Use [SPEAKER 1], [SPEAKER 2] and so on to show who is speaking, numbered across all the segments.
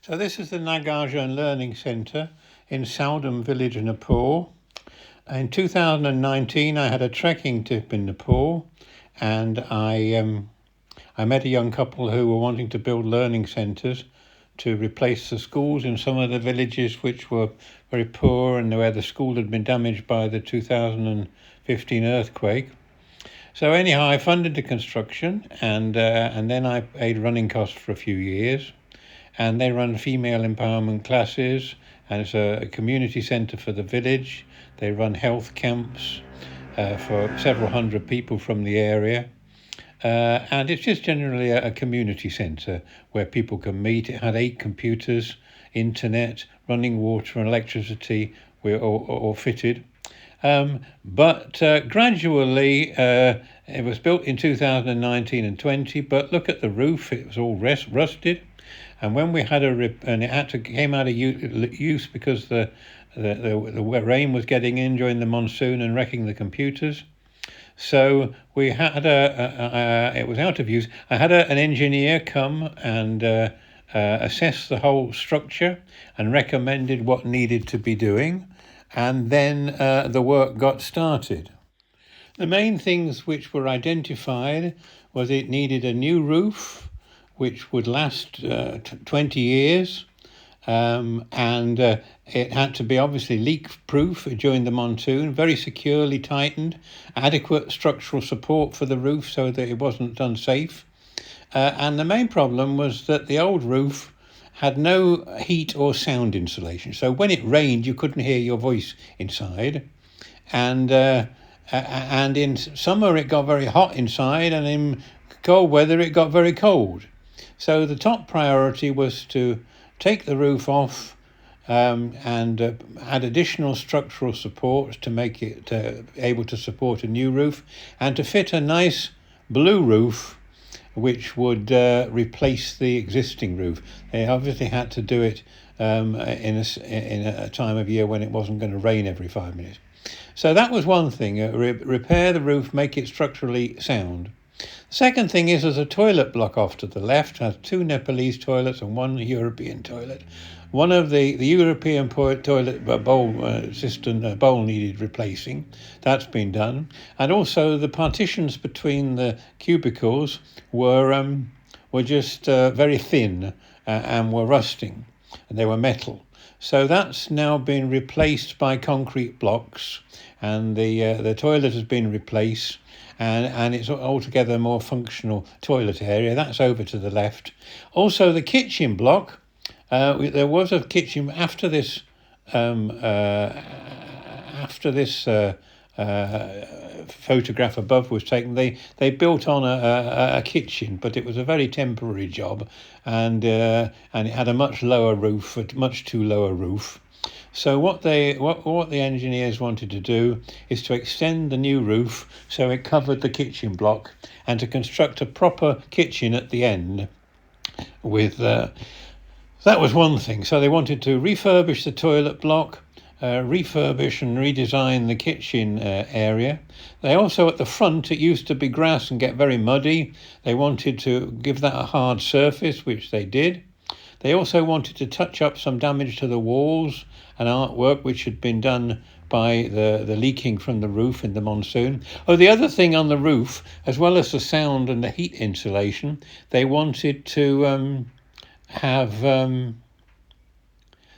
[SPEAKER 1] So this is the Nagarjun Learning Centre in Saldum Village, Nepal. In 2019, I had a trekking trip in Nepal, and I met a young couple who were wanting to build learning centres to replace the schools in some of the villages which were very poor and where the school had been damaged by the 2015 earthquake. So anyhow, I funded the construction, and then I paid running costs for a few years. And they run female empowerment classes, and it's a community centre for the village. They run health camps for several hundred people from the area. And it's just generally a community centre where people can meet. It had 8 computers, internet, running water and electricity were all fitted. But gradually, it was built in 2019 and 20, but look at the roof, it was all rusted. And when we had came out of use because the rain was getting in during the monsoon and wrecking the computers. So we had it was out of use. I had an engineer come and assess the whole structure and recommended what needed to be doing. And then the work got started. The main things which were identified was it needed a new roof, which would last 20 years, and it had to be obviously leak-proof during the monsoon, very securely tightened, adequate structural support for the roof so that it wasn't unsafe. And the main problem was that the old roof had no heat or sound insulation. So when it rained, you couldn't hear your voice inside. And in summer, it got very hot inside, and in cold weather, it got very cold. So the top priority was to take the roof off and add additional structural support to make it able to support a new roof, and to fit a nice blue roof which would replace the existing roof. They obviously had to do it in a time of year when it wasn't going to rain every 5 minutes. So that was one thing, repair the roof, make it structurally sound. Second thing is there's a toilet block off to the left, has 2 Nepalese toilets and 1 European toilet. One of the European toilet bowl needed replacing. That's been done. And also the partitions between the cubicles were just very thin and were rusting, and they were metal. So that's now been replaced by concrete blocks, and the toilet has been replaced. And it's altogether a more functional toilet area. That's over to the left. Also, the kitchen block. There was a kitchen after this. Photograph above was taken. They built on a kitchen, but it was a very temporary job, and it had a much lower roof, a much too lower roof. So what the engineers wanted to do is to extend the new roof so it covered the kitchen block, and to construct a proper kitchen at the end. That was one thing. So they wanted to refurbish the toilet block, refurbish and redesign the kitchen area. They also, at the front, it used to be grass and get very muddy. They wanted to give that a hard surface, which they did. They also wanted to touch up some damage to the walls and artwork which had been done by the leaking from the roof in the monsoon. Oh, the other thing on the roof, as well as the sound and the heat insulation, they wanted to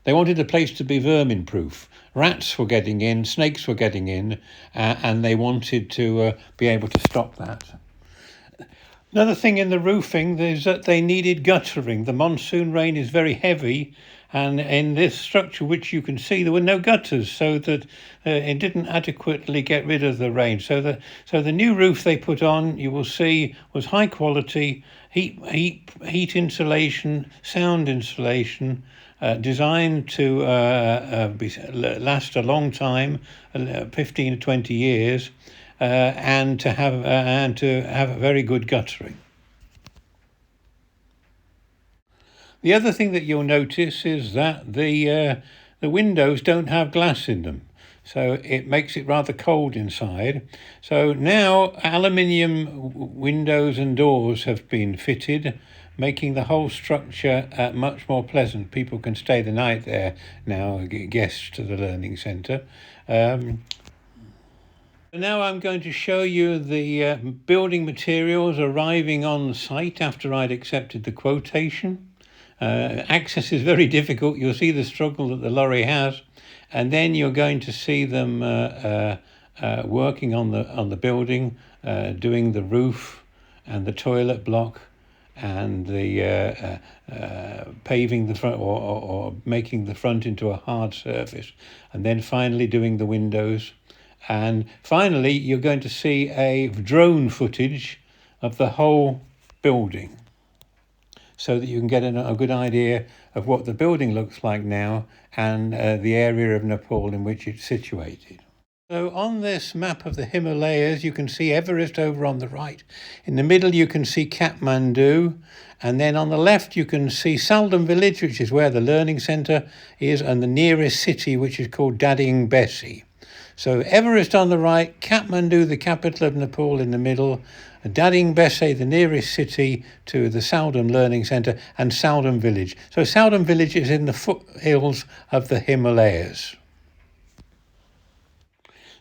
[SPEAKER 1] they wanted the place to be vermin-proof. Rats were getting in, snakes were getting in, and they wanted to be able to stop that. Another thing in the roofing is that they needed guttering. The monsoon rain is very heavy, and in this structure, which you can see, there were no gutters, so that it didn't adequately get rid of the rain. So the new roof they put on, you will see, was high quality, heat insulation, sound insulation, designed to last a long time, 15 to 20 years. And to have a very good guttering. The other thing that you'll notice is that the windows don't have glass in them, so it makes it rather cold inside. So now aluminium windows and doors have been fitted making the whole structure much more pleasant. People can stay the night there now, guests to the Learning Centre. Now I'm going to show you the building materials arriving on site after I'd accepted the quotation. Access is very difficult. You'll see the struggle that the lorry has, and then you're going to see them working on the building, doing the roof and the toilet block and the paving the front or making the front into a hard surface, and then finally doing the windows. And finally, you're going to see a drone footage of the whole building so that you can get a good idea of what the building looks like now and the area of Nepal in which it's situated. So on this map of the Himalayas, you can see Everest over on the right. In the middle, you can see Kathmandu. And then on the left, you can see Saldum Village, which is where the Learning Centre is, and the nearest city, which is called Dading Besi. So Everest on the right, Kathmandu, the capital of Nepal, in the middle, Dading Besi, the nearest city to the Saldum Learning Centre, and Saldum Village. So Saldum Village is in the foothills of the Himalayas.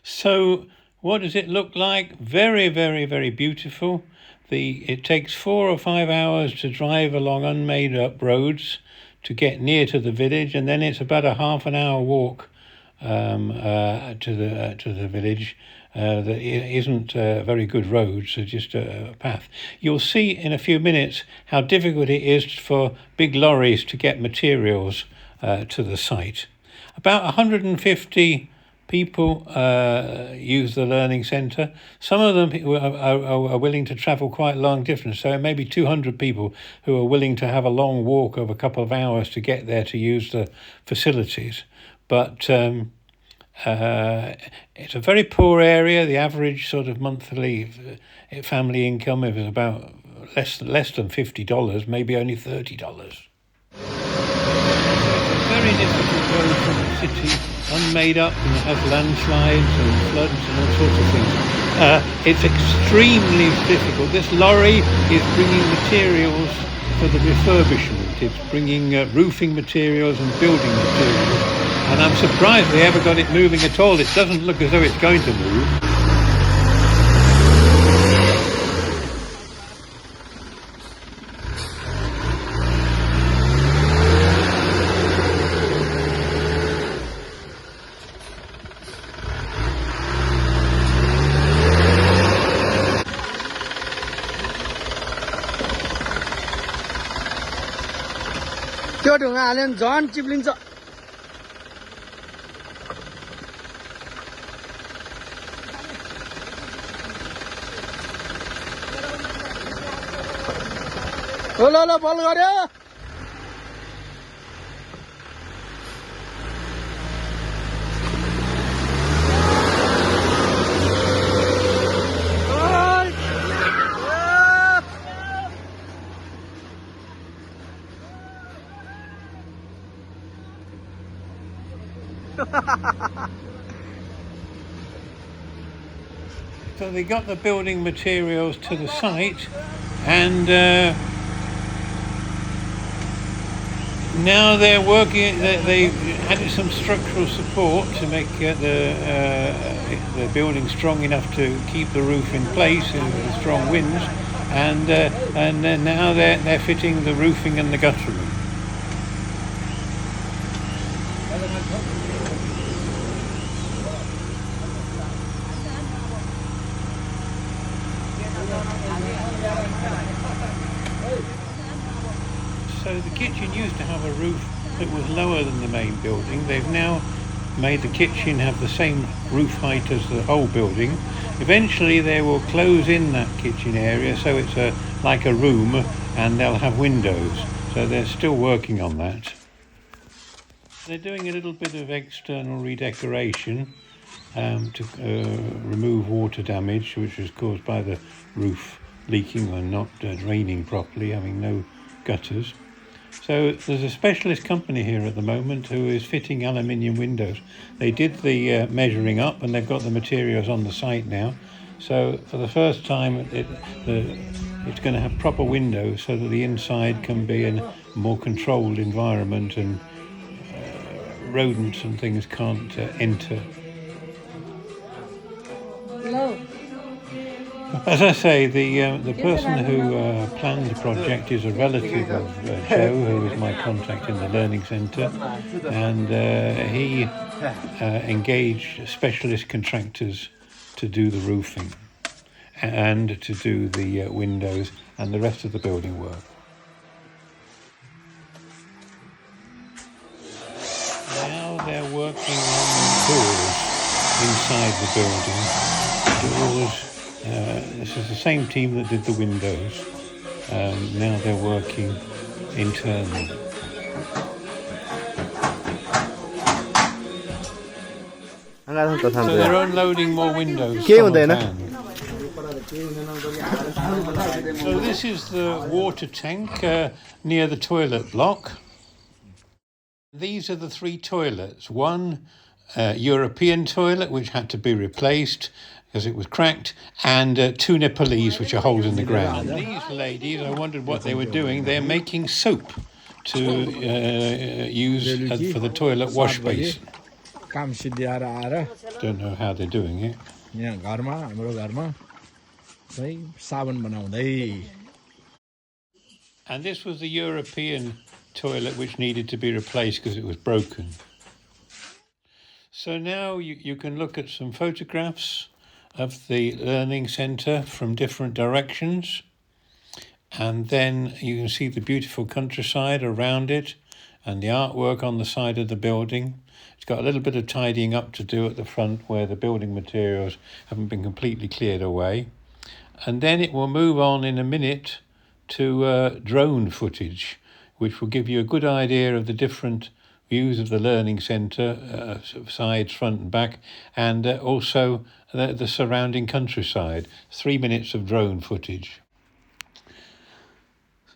[SPEAKER 1] So what does it look like? Very, very, very beautiful. It takes 4 or 5 hours to drive along unmade up roads to get near to the village, and then it's about a half an hour walk to the village. That isn't very good roads, so just a path. You'll see in a few minutes how difficult it is for big lorries to get materials to the site. About 150 people use the Learning Centre. Some of them are willing to travel quite long distance, so it may be 200 people who are willing to have a long walk of a couple of hours to get there to use the facilities. But it's a very poor area. The average sort of monthly family income is about less than $50, maybe only $30. It's a very difficult road from the city, unmade up, and it has landslides and floods and all sorts of things. It's extremely difficult. This lorry is bringing materials for the refurbishment. It's bringing roofing materials and building materials. And I'm surprised they ever got it moving at all. It doesn't look as though it's going to move.
[SPEAKER 2] त्यो ढुङ्गा हाल्यो भने झन् चिप्लिन्छ ल ल बल गर्यो
[SPEAKER 1] So they got the building materials to the site, and now they're working. They added some structural support to make the building strong enough to keep the roof in place in the strong winds, and now they're fitting the roofing and the guttering. So the kitchen used to have a roof that was lower than the main building. They've now made the kitchen have the same roof height as the whole building. Eventually they will close in that kitchen area so it's like a room, and they'll have windows. So they're still working on that. They're doing a little bit of external redecoration to remove water damage, which was caused by the roof leaking and not draining properly, having no gutters. So there's a specialist company here at the moment who is fitting aluminium windows. They did the measuring up, and they've got the materials on the site now. So for the first time, it's going to have proper windows so that the inside can be in a more controlled environment and rodents and things can't enter.
[SPEAKER 3] Hello.
[SPEAKER 1] As I say, the person who planned the project is a relative of Joe, who is my contact in the Learning Centre, and he engaged specialist contractors to do the roofing and to do the windows and the rest of the building work. Now they're working on doors inside the building. Doors. This is the same team that did the windows. Now they're working internally. So they're unloading more windows from a van. So this is the water tank near the toilet block. These are the 3 toilets. One European toilet, which had to be replaced because it was cracked, and 2 Nepalese, which are holes in the ground. And these ladies, I wondered what they were doing. They're making soap to use for the toilet wash basin. Don't know how they're doing it. And this was the European toilet which needed to be replaced because it was broken. So now you can look at some photographs of the Learning Centre from different directions, and then you can see the beautiful countryside around it and the artwork on the side of the building. It's got a little bit of tidying up to do at the front where the building materials haven't been completely cleared away. And then it will move on in a minute to drone footage, which will give you a good idea of the different views of the Learning Centre, sides, front and back, and also the surrounding countryside. 3 minutes of drone footage.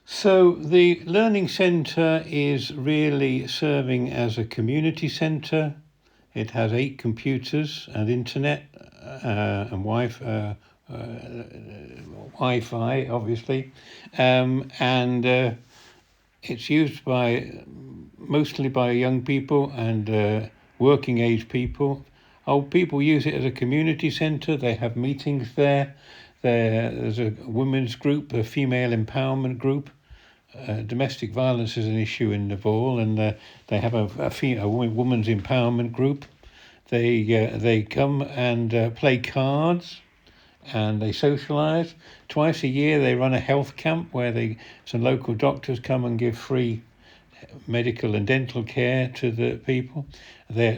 [SPEAKER 1] So the Learning Centre is really serving as a community centre. It has 8 computers and internet and Wi-Fi, obviously, and it's used mostly by young people and working age people. Old people use it as a community centre. They have meetings there. There's a women's group, a female empowerment group. Domestic violence is an issue in Nepal, and they have a women's empowerment group. They come and play cards, and they socialise. Twice a year they run a health camp where some local doctors come and give free medical and dental care to the people.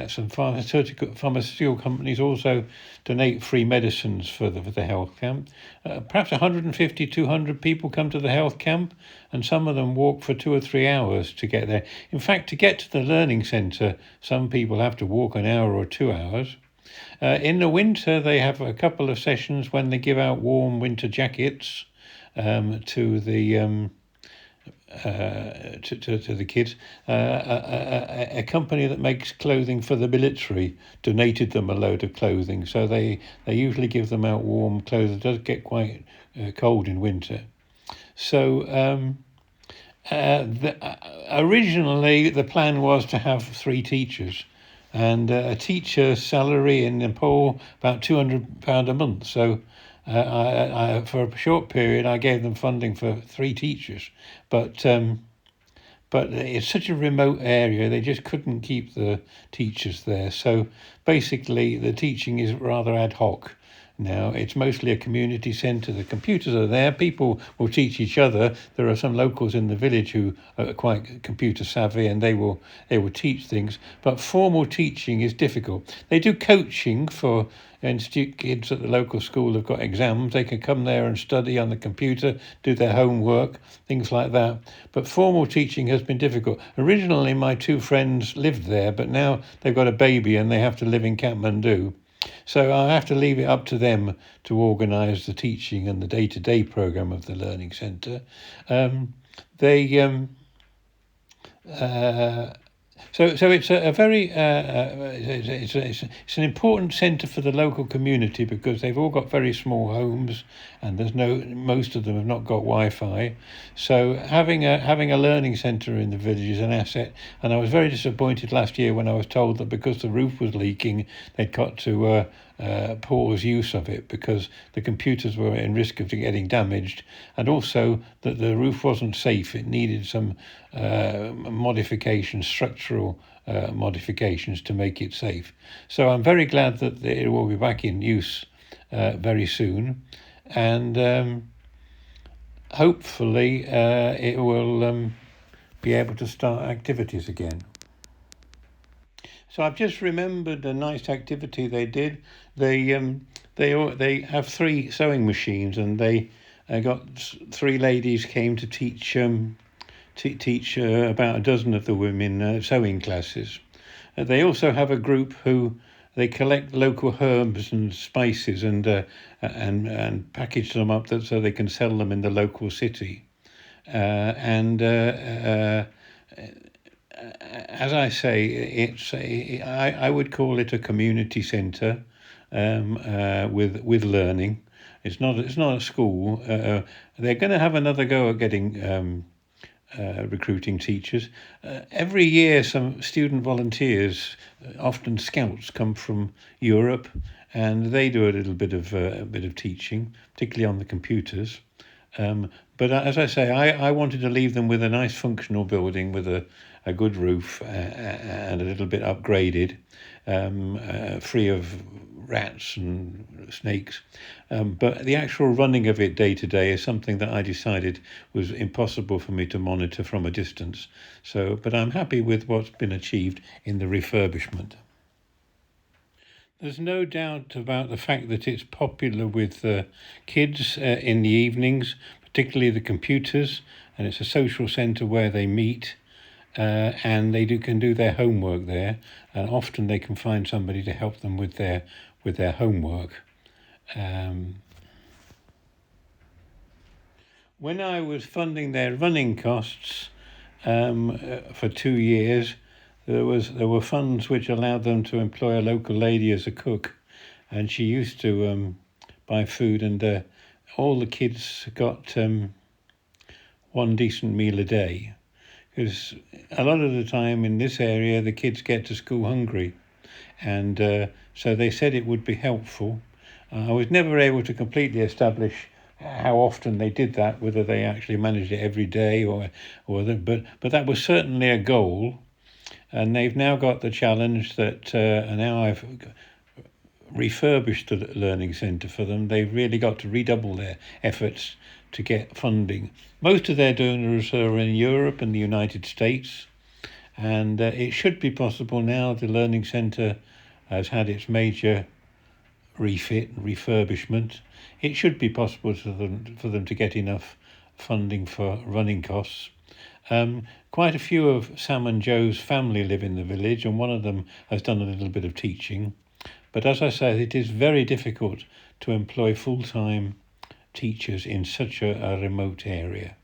[SPEAKER 1] Some pharmaceutical companies also donate free medicines for the health camp. Perhaps 150, 200 people come to the health camp, and some of them walk for 2 or 3 hours to get there. In fact, to get to the Learning Centre, some people have to walk an hour or 2 hours. In the winter, they have a couple of sessions when they give out warm winter jackets to the kids. A company that makes clothing for the military donated them a load of clothing, so they usually give them out warm clothes. It does get quite cold in winter. So originally the plan was to have 3 teachers, and a teacher's salary in Nepal about £200 a month. So I for a short period I gave them funding for 3 teachers, but it's such a remote area they just couldn't keep the teachers there. So basically the teaching is rather ad hoc now. It's mostly a community centre. The computers are there. People will teach each other. There are some locals in the village who are quite computer savvy, and they will teach things. But formal teaching is difficult. They do coaching for kids at the local school have got exams. They can come there and study on the computer, do their homework, things like that. But formal teaching has been difficult. Originally, my 2 friends lived there, but now they've got a baby and they have to live in Kathmandu. So I have to leave it up to them to organise the teaching and the day-to-day programme of the Learning So it's a very it's an important centre for the local community because they've all got very small homes and most of them have not got Wi-Fi. So having a learning centre in the village is an asset. And I was very disappointed last year when I was told that because the roof was leaking, they'd got to pause use of it because the computers were in risk of getting damaged, and also that the roof wasn't safe. It needed some structural modifications to make it safe. So I'm very glad that it will be back in use very soon, and hopefully it will be able to start activities again. So I've just remembered a nice activity they did. They have 3 sewing machines, and they got 3 ladies came to teach about a dozen of the women sewing classes. They also have a group who they collect local herbs and spices and package them up so they can sell them in the local city. As I say, I would call it a community centre with learning. It's not a school. They're going to have another go at getting recruiting teachers. Every year, some student volunteers, often scouts, come from Europe, and they do a little bit of teaching, particularly on the computers. But as I say, I wanted to leave them with a nice functional building with a good roof and a little bit upgraded, free of rats and snakes. But the actual running of it day to day is something that I decided was impossible for me to monitor from a distance. But I'm happy with what's been achieved in the refurbishment. There's no doubt about the fact that it's popular with kids in the evenings, particularly the computers, and it's a social centre where they meet, and they can do their homework there, and often they can find somebody to help them with their homework. When I was funding their running costs for 2 years, there were funds which allowed them to employ a local lady as a cook, and she used to buy food, and all the kids got one decent meal a day, because a lot of the time in this area the kids get to school hungry, and so they said it would be helpful. I was never able to completely establish how often they did that, whether they actually managed it every day but that was certainly a goal. And they've now got the challenge that now I've refurbished the learning centre for them. They've really got to redouble their efforts to get funding. Most of their donors are in Europe and the United States, and it should be possible now. The learning centre has had its major refit and refurbishment. It should be possible for them to get enough funding for running costs. Quite a few of Sam and Joe's family live in the village, and one of them has done a little bit of teaching. But as I said, it is very difficult to employ full-time teachers in such a remote area.